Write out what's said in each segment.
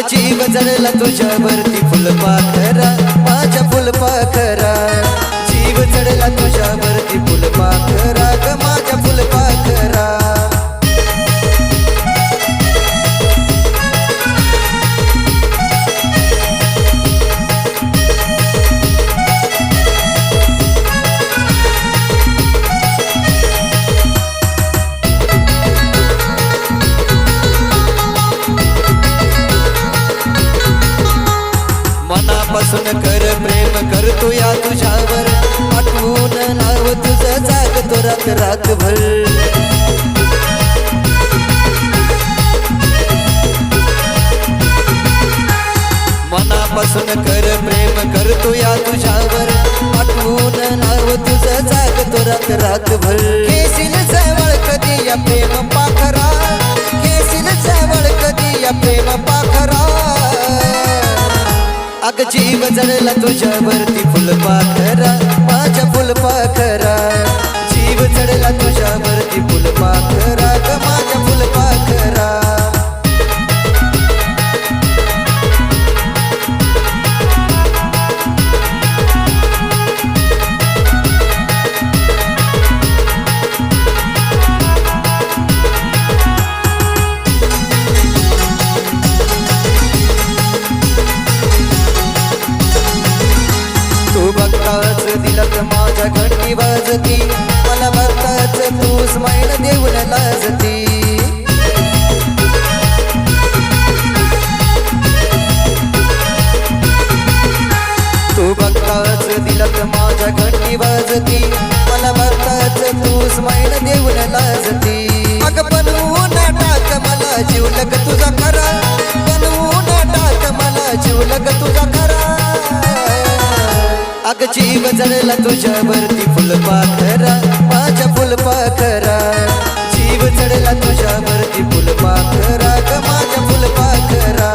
जीव जळला तुझ्यावरती फुलपाखरा माझ्या फुलपाखरा जीव जळला तुझ्यावरती फुलपाखरा ग माझ्या फुलपाखरा मनापासून कर प्रेम करतो या तुझ्यावर आठवून नाव तुझं जागतो रात रातभर मनापासून कर प्रेम करतो या तुझ्यावर आठवून नाव तुझं जागतो रात रातभर केसील जवळ कधी या प्रेम पाखरा केसील जवळ कधी या प्रेम पाखरा अग जीव जळला तुझ्यावरती फुलपाखरा माझ्या फुलपाखरा जीव जळला तुझ्यावरती फुलपाखरा ग माझ्या फुलपाखरा तू बघताच दिलात माझ्या घंटी वाजती मला बघताच तू स्माईल देऊन लाजती तू बघताच दिलात माझ्या घंटी वाजती मला बघताच तू स्माईल देऊन लाजती अग बनवून टाक मला जीवलग तुझा खरा बनवून टाक मला जीवलग तुझा खरा अग जीव जळला तुझ्यावरती फुलपाखरा माझ्या फुलपाखरा जीव जळला तुझ्यावरती फुलपाखरा ग माझ्या फुलपाखरा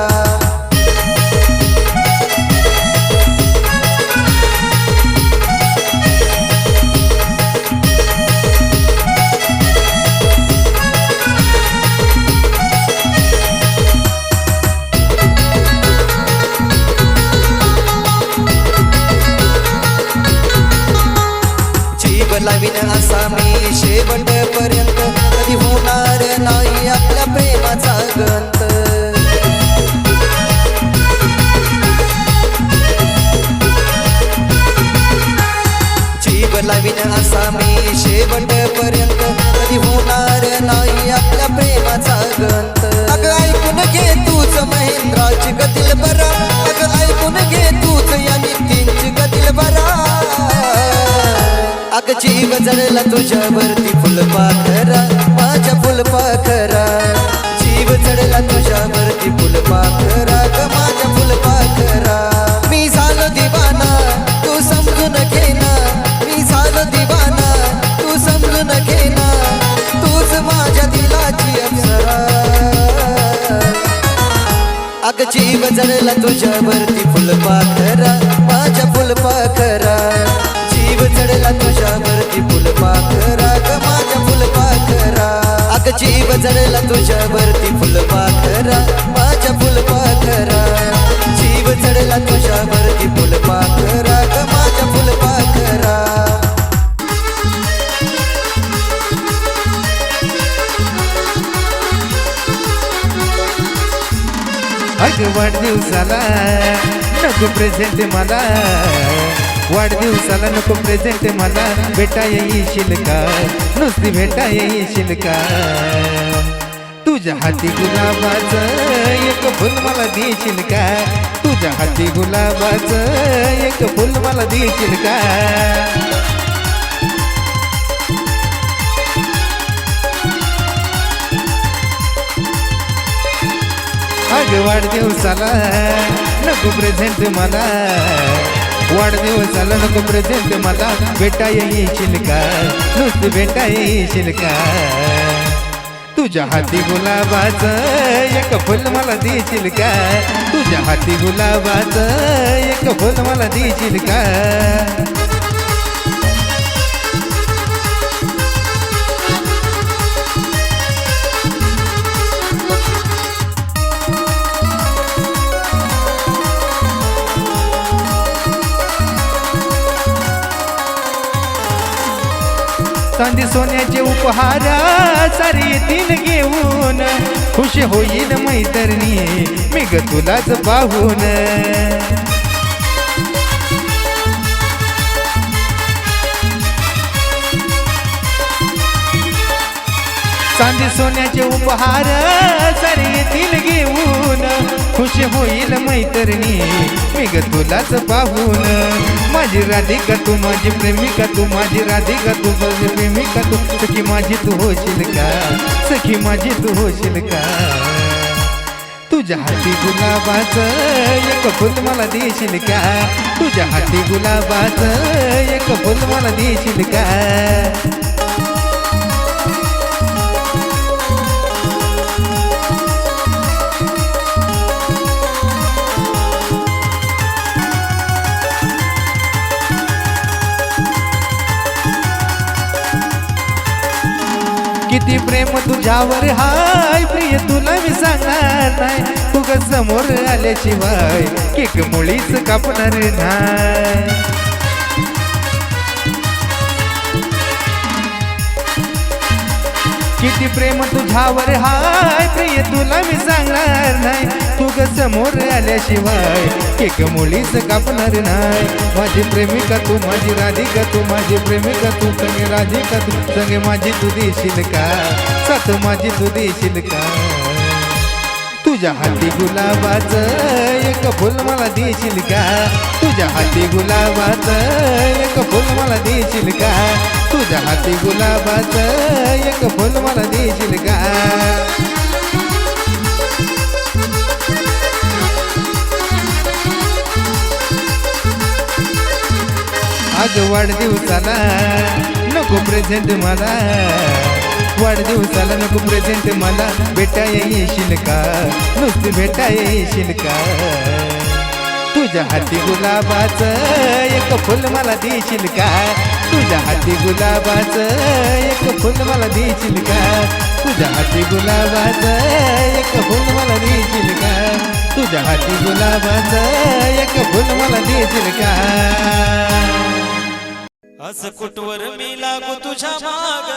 लावीन असा मी शेवटपर्यंत कधी होणार नाही आपल्या प्रेमाचा गंत जीव लावीन असा मी शेवटपर्यंत कधी होणार नाही आपल्या प्रेमाचा गंत अग ऐकून घे तूच महेंद्राची गतील बरा अग ऐकून घे तूच या नितीनची गतील बरा अग जीव जळला तुझ्यावरती फुलपाखरा माझ्या फुलपाखरा जीव जळला तुझ्यावरती फुलपाखरा ग माझ्या फुलपाखरा मी झालो दिवाना तू समजून घे ना मी झालो दिवाना तू समजून घे ना तूच माझ्या दिलाची अप्सरा अग जीव जळला तुझ्यावरती फुलपाखरा माझ्या फुलपाखरा जीव जळला तुझ्यावरती फुलपाखरा ग माझ्या फुलपाखरा अग जीव जळला तुझ्यावरती फुलपाखरा माझ्या फुलपाखरा जीव जळला तुझ्यावरती फुलपाखरा ग माझ्या फुलपाखरा अग वाढदिवसाला नको प्रेझेंट मला वाढदिवसाला नको प्रेझेंट मला भेटा येशील का नुसती भेटा येशील का तुझ्या हाती गुलाबाचं एक फुल मला देशील का तुझ्या हाती गुलाबाचं एक फुल मला देशील का अग वाढदिवसाला नको प्रेझेंट मला वाढदिवसाला नको प्रेझेंट मला भेटा येशील का नुसती भेटा येशील का तुझ्या हाती गुलाबाचं एक फुल मला देशील का तुझ्या हाती गुलाबाचं एक फुल मला देशील का चांदी सोन्याचे उपहार सारे येतील घेऊन खुश होईल मैत्रिणी मी ग तुलाच पाहून चांदी सोन्याचे उपहार सारे येतील घेऊन खुश होईल मैत्रिणी मी ग तुलाच पाहून माझी राधिका तू माझी प्रेमिका तू माझी राधिका तू माझी प्रेमिका तू सखी माझी तू होशील का सखी माझी तू होशील का तुझ्या हाती गुलाबाचं एक फुल मला देशील का तुझ्या हाती गुलाबाचं एक फुल मला देशील का किती प्रेम तुझ्यावर हाय प्रिय तुला मी सांगणार नाही तू ग समोर आल्याशिवाय केक मुळीच कापणार नाही किती प्रेम तुझ्यावर हाय प्रिय तुला मी सांगणार नाही तू ग समोर आल्याशिवाय केक मुळीच कापणार नाही माझी प्रेमिका तू माझी राधिका तू माझी प्रेमिका तू संगे राधिका तू संगे माझी तू देशील का साथ माझी तू देशील का तुझ्या हाती गुलाबाचं एक फुल मला देशील का तुझ्या हाती गुलाबाचं एक फुल मला देशील का तुझ्या हाती गुलाबाचं एक फुल मला देशील का आज वाढदिवसाला नको प्रेझेंट मला वाढदिवसाला नको प्रेझेंट मला भेटा येशील का नुसती भेटा येशील का तुझ्या हाती गुलाबाचं एक फुल मला देशील का तुझ्या हाती गुलाबाचं एक फुल मला देशील का तुझ्या हाती गुलाबाचं एक फुल मला देशील का तुझ्या हाती गुलाबाचं एक फुल मला देशील का असं कुठवर मी लागू तुझ्या माग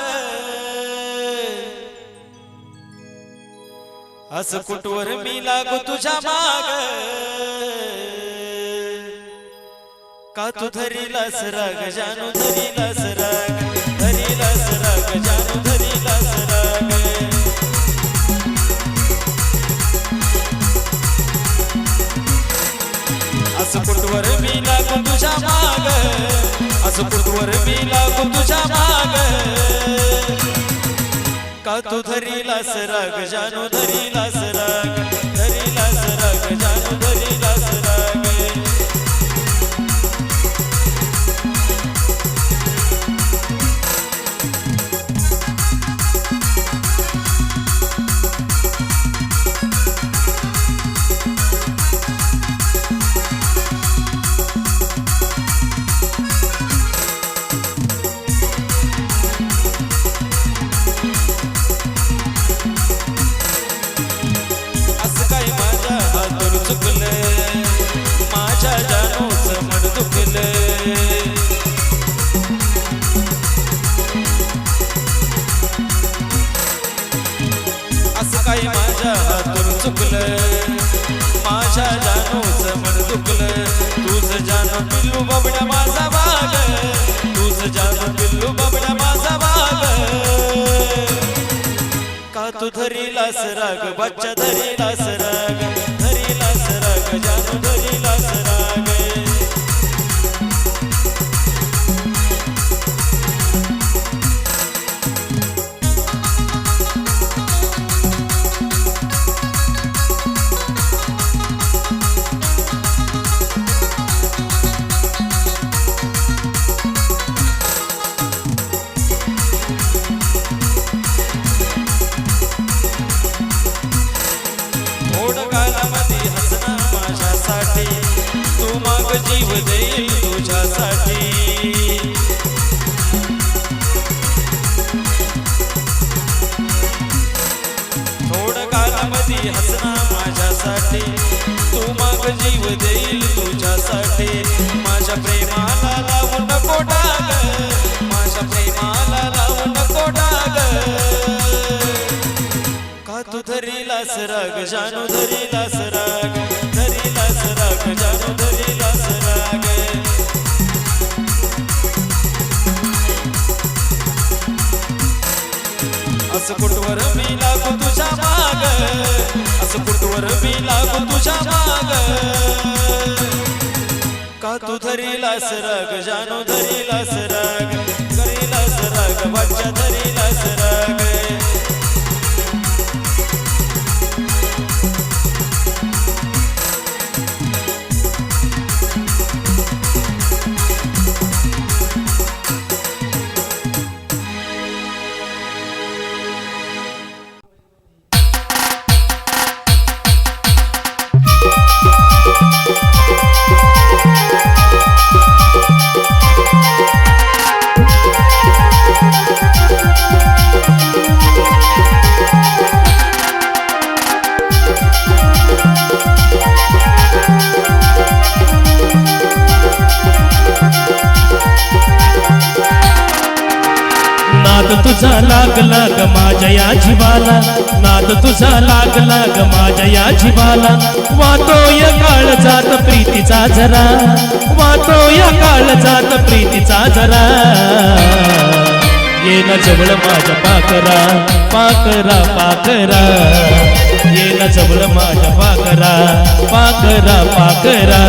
असं कुठवर मी लागू तुझ्या माग का तू धरीलास राग जानू धरीलास राग धरीलास राग जानू धरीलास राग असं कुठवर मी लागू तुझ्या माग असं कुठवर मी लागू तुझ्या माग का तू धरीलास राग जानू धरीलास राग धरीलास राग जानू धरीलास राग माझ्या जानूचं मन दुखलं असं काही माझ्या हातून चुकलं माझ्या जानूचं मन दुखलं तुझं जानू पिल्लू बाबड्या माझा बाग तुझं जानू पिल्लू बाबड्या माझा बाग का तू धरीलास राग बच्चा धरीलास राग धरीलास राग जानू धरीलास राग ओढगालामध्ये हसना माझ्यासाठी तू माग जीव देईल तुझ्यासाठी ओढगालामध्ये हसना माझ्यासाठी तू माग जीव देईल तुझ्यासाठी माझ्या प्रेमाला लावून नको डाग माझ्या प्रेमाला लावून धरीलास राग जानू धरीलास राग धरीलास राग जानू धरीलास राग असं कुठवर मी लागू तुझ्या माग असं कुठवर मी लागू तुझ्या माग का तू धरीलास राग जानू धरीलास राग करीलास राग बच्चा धरीलास राग नाद तुझा लागला ग माझ्या या जीवाला नाद तुझा लागला ग माझ्या या जीवाला वाटोय काळ जात प्रीतीचा झरा वाटोय काळ जात प्रीतीचा झरा ये न जवळ माझ्या पाकरा पाकरा पाकरा ये न जवळ माझ्या पाकरा पाकरा पाकरा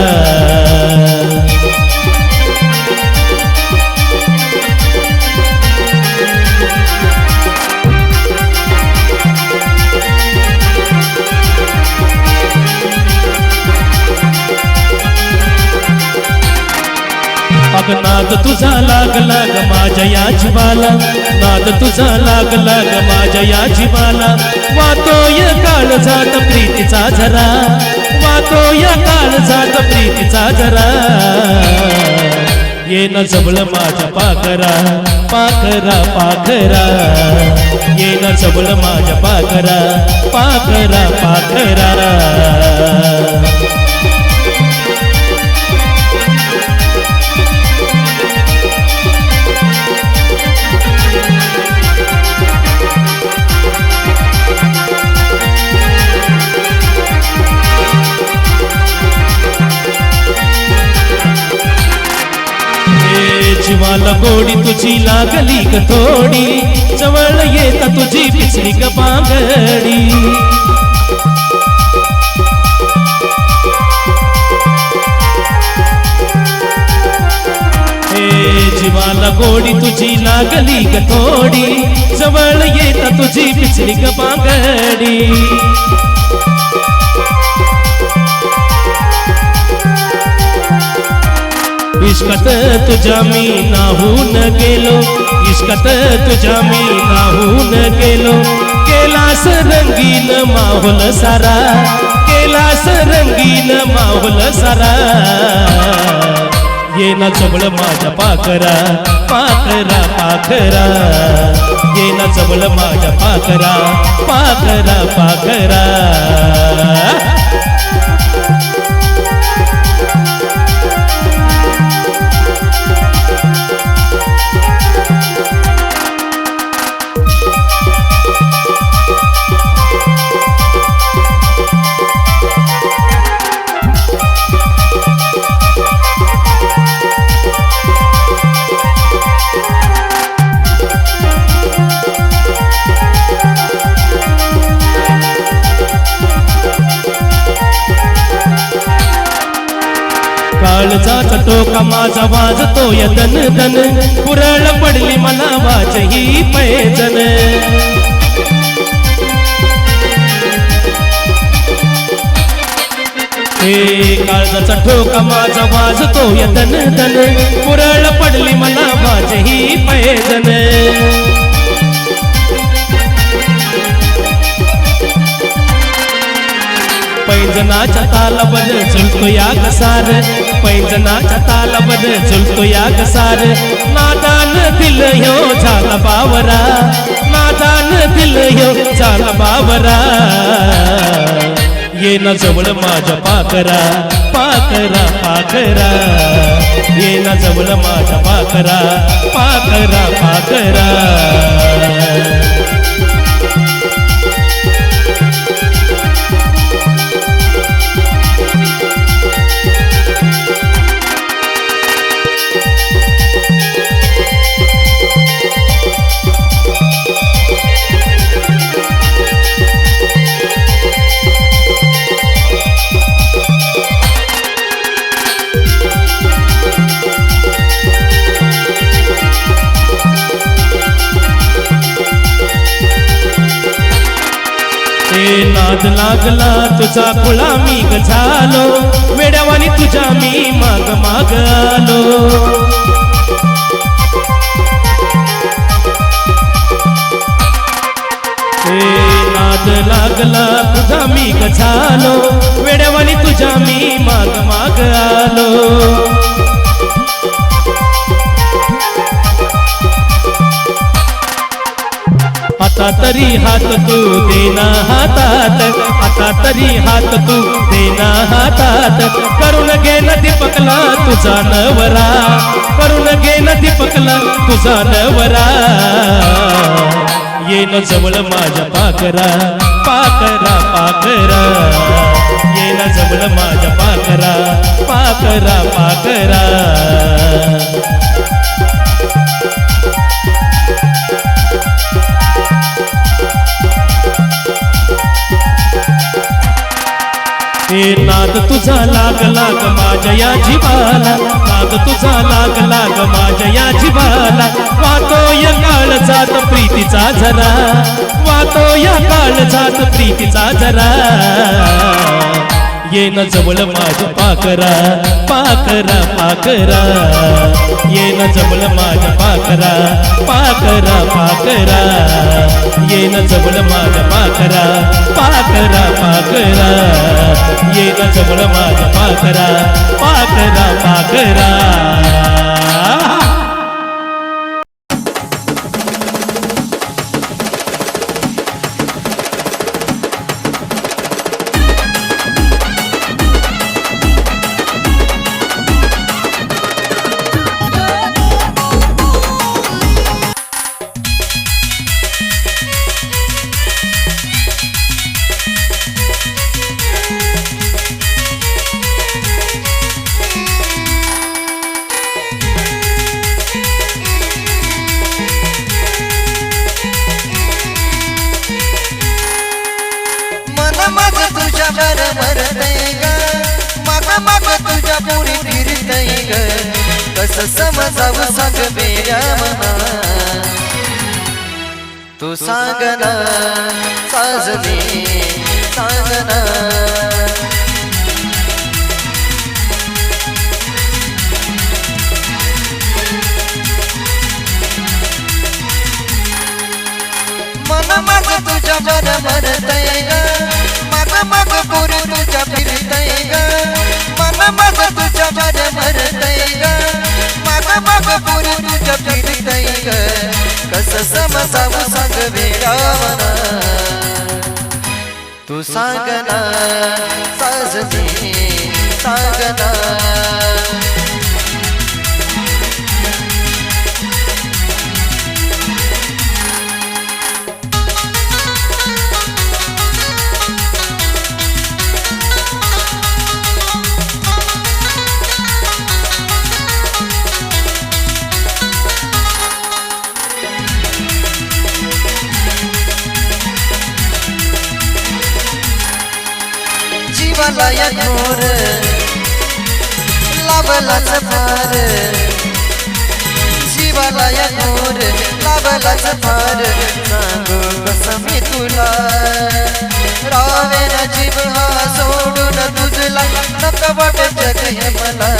नाद तुझा लागला ग माझ्या या जीवाला नाद तुझा लागला ग माझ्या या जीवाला वाटोय काळ जात प्रीतीचा झरा वाटोय काळ जात प्रीतीचा झरा ये न जवळ माझ्या पाकरा पाकरा पाकरा ये न जवळ माझ्या पाकरा पाकरा पाकरा जीवाला गोडी तुझी लागली ग थोडी जवळ येता तुझी पिचली ग बांगडी जीवाला गोडी तुझी लागली ग थोडी जवळ येता तुझी पिचली ग बांगडी इश्कात तुझ्या मी नाहून गेलो इश्कात तुझ्या मी नाहून गेलो केलास रंगीन माहोल सारा केलास रंगीन माहोल सारा ये ना जवळ माझ्या पाकरा पाकरा पाकरा ये ना जवळ माझ्या पाकरा पाकरा पाकरा काळजाचा टोका माझा वाजतोय दन दन पुरळ पडली मला वाच ही पैजन हे काळजाचा ठोका माझा वाजतोय दन दन पुरळ पडली मला वाच ही पैजन पैंजनाच्या तालावर झुलतो या गसार पैंजनाच्या तालावर झुलतो या गसार नादान दिल ह्यो झाला बावरा नादान दिल ह्यो झाला बावरा ये ना जवळ माझ्या पाकरा पाकरा पाकरा ये ना जवळ माझ्या पाकरा पाकरा पाकरा नाद लागला तुझा खुळा मी ग झालो, वेड्यावानी तुझ्या मी माग माग आलो. नाद लागला तुझा मी ग झालो, वेड्यावानी तुझ्या मी माग माग आलो. आता तरी हात तू देना हातात, आता तरी हात तू देना हातात, करून घे न दीपकला तुझा नवरा, करून घे न दीपकला तुझा नवरा. ये न जवळ माझ्या पाकरा, पाकरा पाकरा, ये न जवळ माझ्या पाकरा, पाकरा पाकरा. नाद तुझा लाग लाग माझ्या या जीवाला, नाद तुझा लाग लाग माझ्या या जीवाला. वातो या काळ जात प्रीतीचा झरा, वातो या काळ जात प्रीतीचा झरा. ये न जवळ माझ्या पाकरा, पाकरा पाकरा, ये न जवळ माझ्या पाकरा, पाकरा पाकरा, ये न जवळ माझ्या पाकरा, पाकरा पाकरा, ये न जवळ माझ्या पाकरा, पाकरा पाकरा. मग तुझ्या बर मरतय ग, मग मग तुझ्या पुरी फिरतय ग. कस समजाव सांग बेया मना, तू सांग ना साजनी सांग ना. मन मग तुझ्या बर मरतय ग, मग पुरी तुझ्या फिरतय ग. मन मग तुझ्या बर मरतय ग, मग पुरी तुझ्या फिरतय ग. कस समजावू सांग वेडा मना, तू सांग ना साजनी सांग ना. जीवाला या घोर लाभलाच फार, जीवाला या घोर लाभलाच फार. सांगू कसं मी तुला, रावेना जीव हा सोडून तुझला, नको वाट जग हे मला.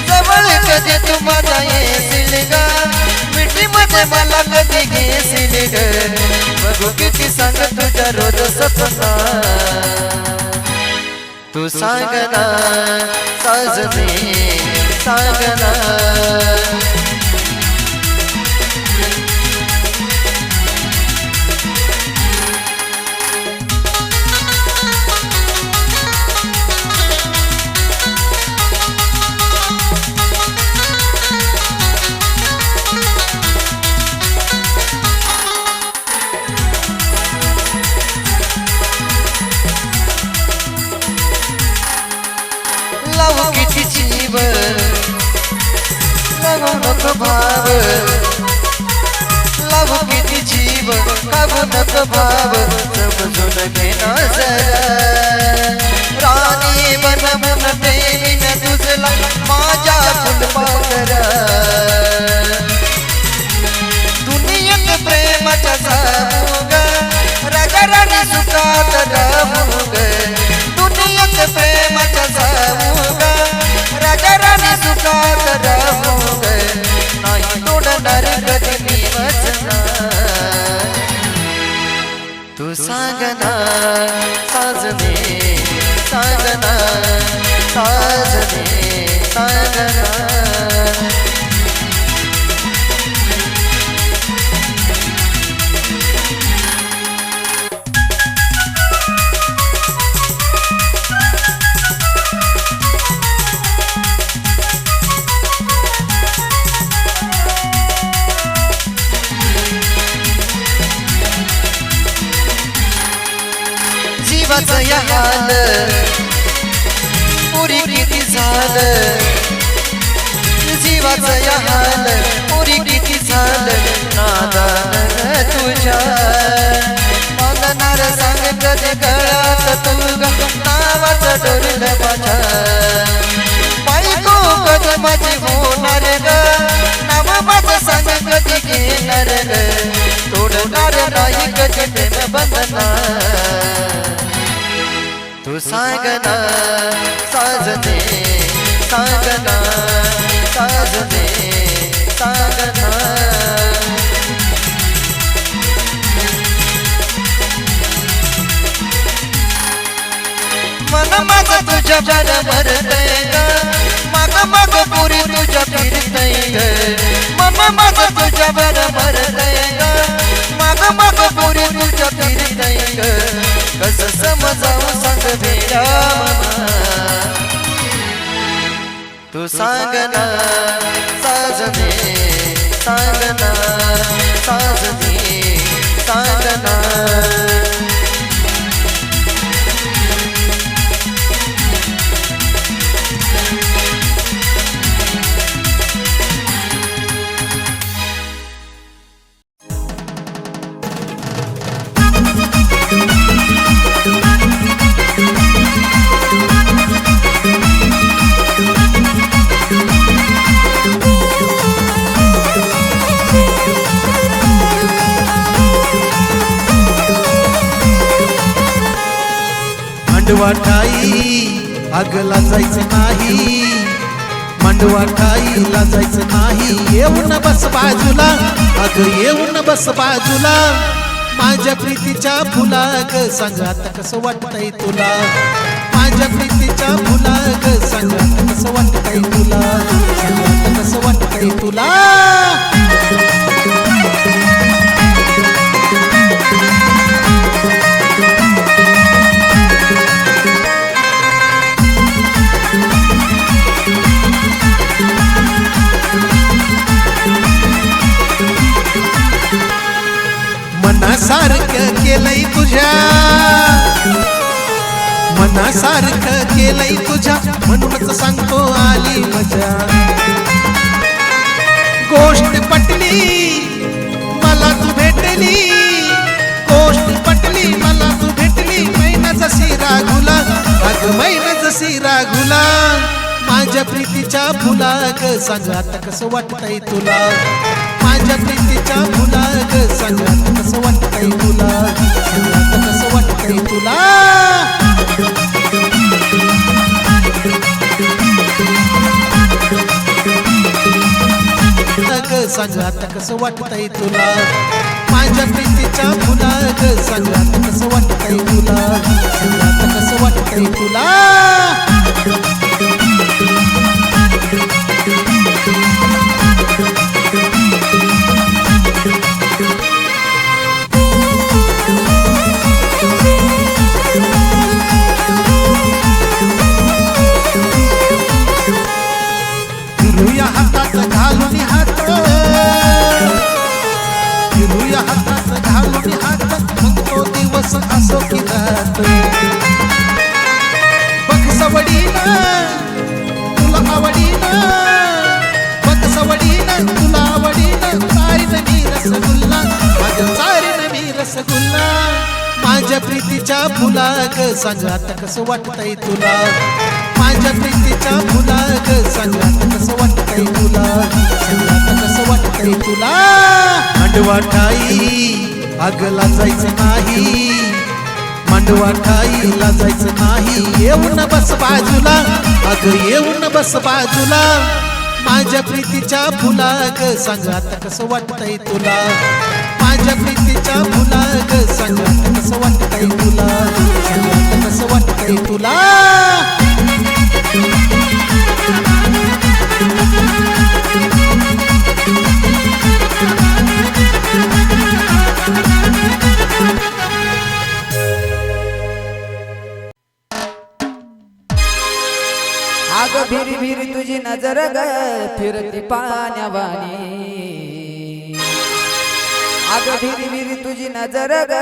जवळ कधी तू माझा येशील ग, मिठी मध्ये मला कधी घेशील ग. बघू किती सांग तुझ्या रोज सपना, तू सांग ना साजनी सांग ना. लावू किती जीव लागू नको भाव, लावू किती जीव लागू नको भाव. समजून घे ना जरा, राणी बनवून ठेवीन तुझला माझ्या फुलपाखरा. दुनियेत प्रेमाचा सामुगा, राजा राणी सांगना साजने सांगना साजने सांगना जीवाचं या हाल पुरी किती झालं जीवाचं या हाल पुरी किती झालं नादान तुझ्या मागणार सांग कधी गळ्यात तू नावाचं डोरलं माझ्या बायको कधी माझी होणार ग नाव माझं सांग कधी घेणार ग तोडणार नाही कधी प्रेम बंधना तू सांगना साजने सांगना साजने सांगना मन माझं तुझ्या जन भरतय ग माग माग पुरी तुझ्या फिरतय ग मन माझं तुझ्या बन भरतय ग माग माग पुरी तुझ्या फिरतय ग कस समजावं सांग भेया तू सांगना साजने सांगना साजने सांगना मांडवा ठाई आगला जायचं नाही मांडवा ठाईला जायचं नाही येऊन बस बाजूला अग येऊन बस बाजूला माझ्या प्रीतीच्या फुला ग सांग आता कसं वाटतंय तुला माझ्या प्रीतीच्या फुला ग सांग आता कसं वाटतंय तुला सांग आता कसं वाटतंय तुला मनासारखं केलंय तुझ्या मनासारखं केलंय तुझ्या म्हणूनच सांगतो आली मजा गोष्ट पटली मला तू भेटली गोष्ट पटली मला तू भेटली मैना जशी राघुला अग मैना जशी राघुला माझ्या प्रीतीच्या फुला ग सांग आता कसं वाटतंय तुला माझ्या प्रीतीच्या फुला ग सांग आता कसं वाटतंय तुला सांग आता कसं वाटतंय तुला ग सांग आता कसं वाटतंय तुला माझ्या प्रीतीच्या फुला ग सांग आता कसं वाटतंय तुला सांग आता कसं वाटतंय तुला फिरूया हातात घालून हात फिरूया हातात घालून हात मग तो दिवस असो की रात बघ सवडीना तुला आवडीना बघ सवडीना तुला आवडीना चारीन मी रसगुल्ला माझ्या चारीन मी रसगुल्ला माझ्या प्रीतीच्या फुला ग सांग आता कसं वाटतंय तुला माझ्या प्रीतीच्या फुला ग सांग आता कसं वाटतंय तुला सांग आता कसं वाटतंय तुला मांडवा ठाई आगला जायचं नाही मांडवा ठाईला जायचं नाही येऊन बस बाजूला अग येऊन बस बाजूला माझ्या प्रीतीच्या फुला ग सांग आता कसं वाटतंय तुला माझ्या प्रीतीच्या फुला ग सांग आता कसं वाटतंय भिरी भिरी तुझी नजर ग फिरती पाण्यावानी अग भिरी भिरी तुझी नजर ग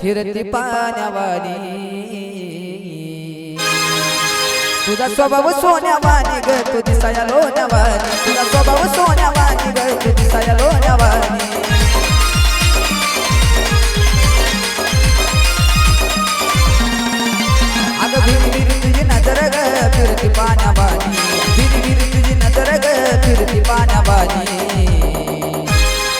फिरती पाण्यावानी तुझा स्वभाव सोन्यावानी ग तू दिसाया लोण्यावानी तुझा स्वभाव सोन्यावानी ग तू दिसाया लोण्यावानी अग भिरी भिरी तुझी नजर ग फिरती पाण्यावानी भिरी भिरी तुझी नजर ग फिरती पाण्यावानी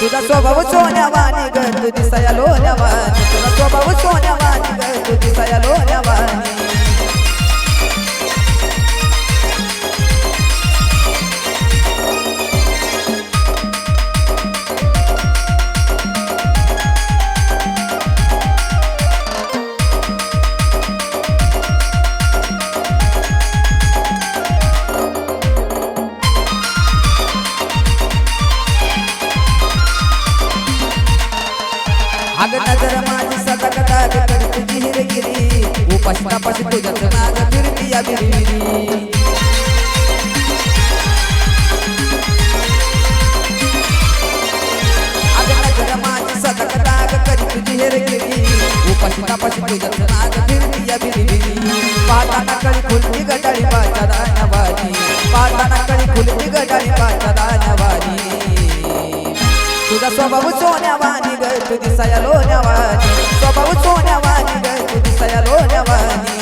तुझा स्वभाव सोन्यावानी ग तू दिसाया लोण्यावानी तुझा स्वभाव सोन्यावानी ग तू दिसाया लोण्यावानी अग नजर माझी सतत दाग कर तुझी हिरगिरी उपाशी तापाशी तुझ्याच नाग फिरती या बिरबिरी अग नजर माझी सतत दाग कर तुझी हिरगिरी उपाशी तापाशी तुझ्याच नाग फिरती या बिरबिरी पाहताना कळी फुलती गटाळी पाच्या दाण्यावानी पाहताना कळी फुलती गटाळी पाच्या दाण्यावानी तुझा स्वभाव सोन्यावानी ग तू दिसाया लोण्यावानी स्वभाव सोन्यावानी ग तू दिसाया लोण्यावानी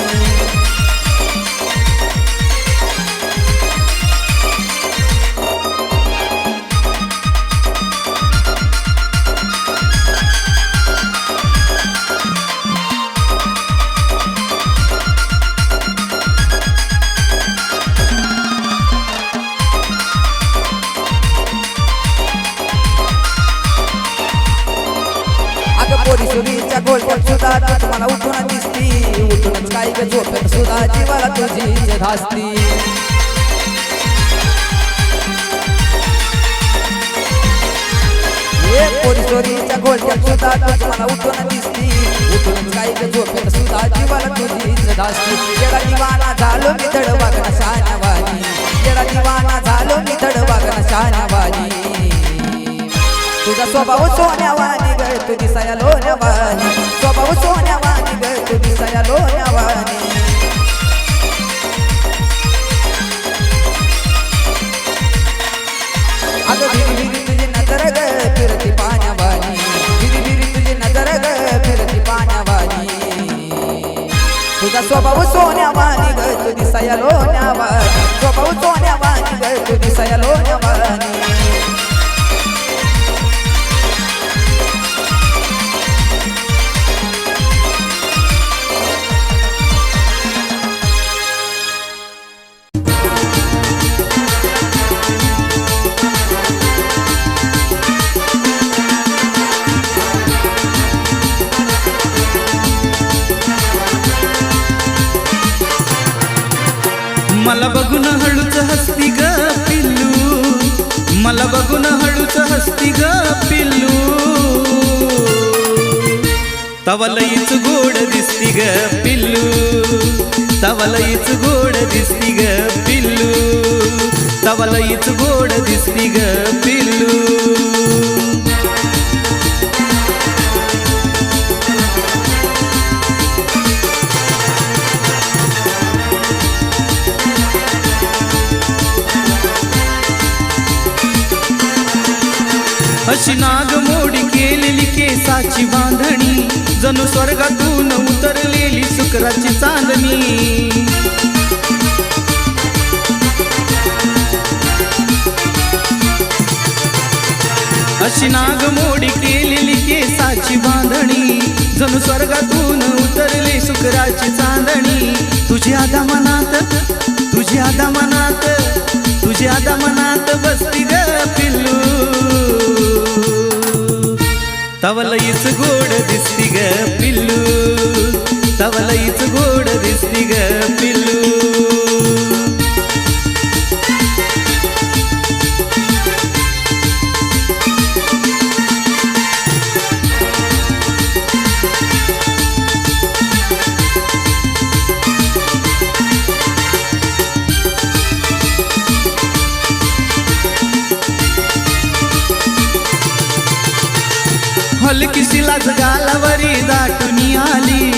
पोरीसुरीच्या गोलट्यात सुद्धा तूच मला उठून दिसती उठूनच काही ग झोपेत सुद्धा जीवाला तुझी धासती पोरीसुरीच्या गोलट्यात सुद्धा तूच मला उठून दिसती उठूनच काही ग झोपेत सुद्धा जीवाला तुझी धासती येडा दिवाना झालो मी धड वागणं शाण्यावानी येडा दिवाना झालो मी धड वागणं शाण्यावानी तुझा स्वभाव सोन्यावानी ग तू दिसाया लोण्यावानी स्वभाव सोन्यावानी ग तू दिसाया लोण्यावानी अग भिरी भिरी तुझी नजर ग फिरती पाण्यावानी भिरी भिरी तुझी नजर ग फिरती पाण्यावानी तुझा स्वभाव सोन्यावानी ग तू दिसाया लोण्यावानी स्वभाव सोन्यावानी ग तू दिसाया लोण्यावानी मला बघून हळूच हसती ग पिल्लू मला बघून हळूच हसती ग पिल्लू तवलईच गोड दिसती ग पिल्लू तवलईच गोड दिसती ग पिल्लू तवलईच गोड दिसती ग पिल्लू अशी नागमोडी केलेली केसाची बांधणी जणू स्वर्गातून उतरलेली शुक्राची चांदणी अशी नागमोडी केलेली केसाची बांधणी जणू स्वर्गातून उतरली शुक्राची चांदणी तुझ्या दामनात तुझ्या दामनात तुझ्या दामनात बसती ग पिल्लू तवलईच गोड दिसती ग पिल्लू तवलईच गोड दिसती ग पिल्लू गालावरी दाटून आली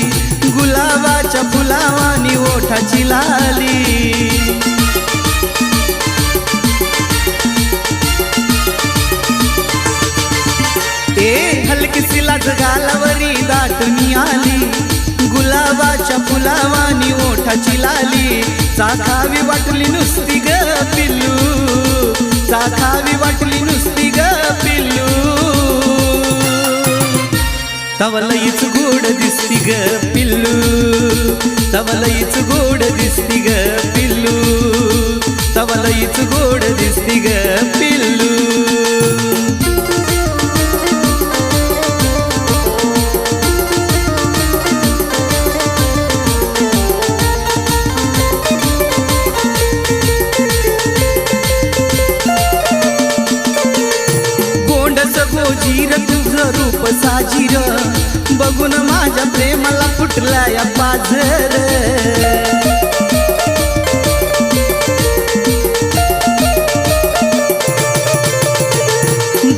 गुलाबाच्या फुलावानी ओठाची लाली हलकीसी लाज गालावरी दाटून आली गुलाबाच्या फुलावानी ओठाची लाली चाखावी वाटली नुसती ग पिल्लू चाखावी वाटली नुसती ग पिल्लू तवलईच गोड दिसती ग पिल्लू तवलईच गोड दिसती ग पिल्लू तवलईच गोड दिसती ग पिल्लू गोजीर तुझं रूप साजीर बघून माझ्या प्रेमाला फुटला या पाझर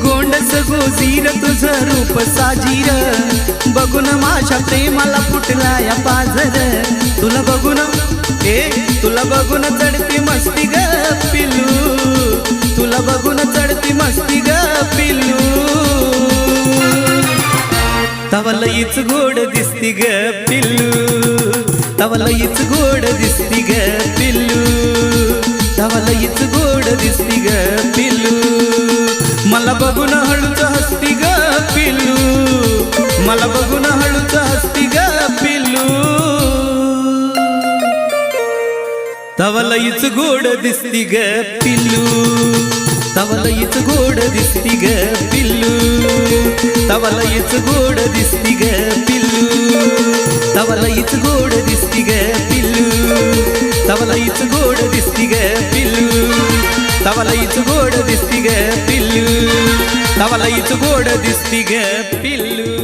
गोंडस गोजीर तुझं रूप साजीर बघून माझ्या प्रेमाला फुटला या पाझर तुला बघून तुला बघून चढती मस्ती ग पिल्लू तुला बघून चढती मस्ती ग पिल्लू तवलईच गोड दिसती ग पिल्लू तवलईच गोड दिसती ग पिल्लू तवलईच गोड दिसती ग पिल्लू मला बघून हळूच हसती ग पिल्लू मला बघून हळूच हसती ग पिल्लू तवलईच गोड दिसती ग पिल्लू तवलईच गोड दिसती ग पिल्लू तवलईच गोड दिसती ग पिल्लू तवलईच गोड दिसती ग पिल्लू तवलईच गोड दिसती ग पिल्लू तवलईच गोड दिसती ग पिल्लू तवलईच गोड दिसती ग पिल्लू